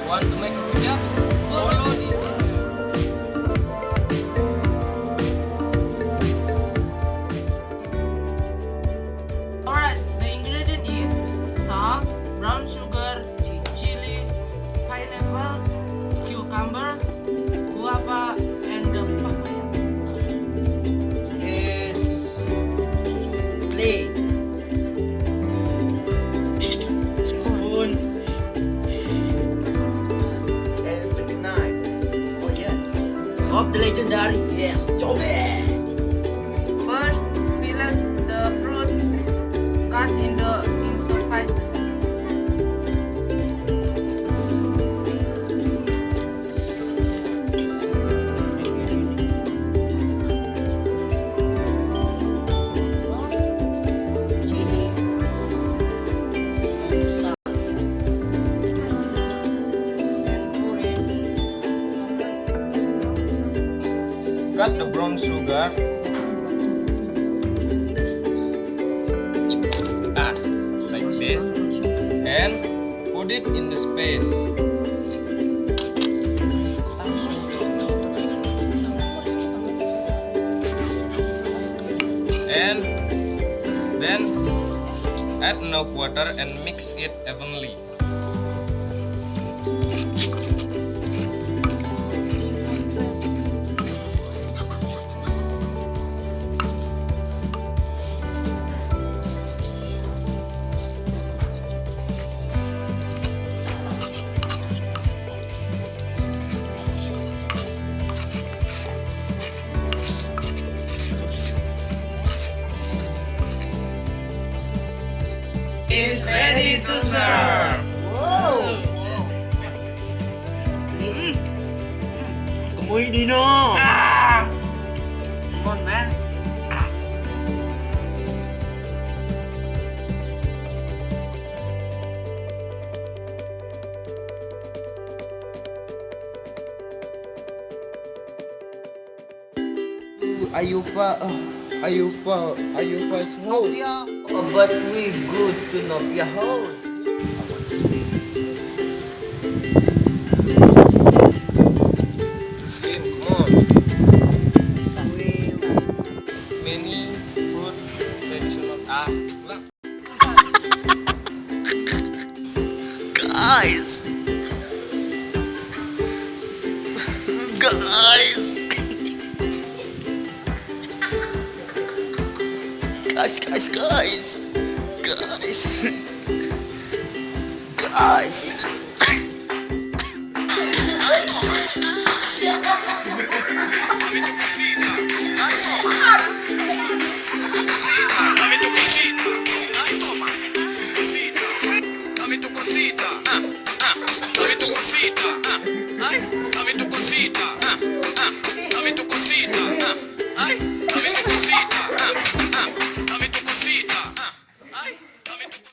Want to make rujak? Follow this. Alright, the ingredient is salt, brown sugar, chili, pineapple, cucumber, guava, and the papaya. Is plate, spoon, and the knife. Oh yeah, of the legendary. Yes, Jobe. First, peel the fruit, cut into pieces. Chili, salt, and pour it. Cut the brown sugar. Like this. And put it in the space. And then add enough water and mix it evenly. Is ready to serve. Wow. Kamoy din no. Come on, man. Ayupa's house. Oh, but we good to Nopia house. Slim, come on. We Many fruit traditional. Ulang. guys. Guys. Guys. Guys.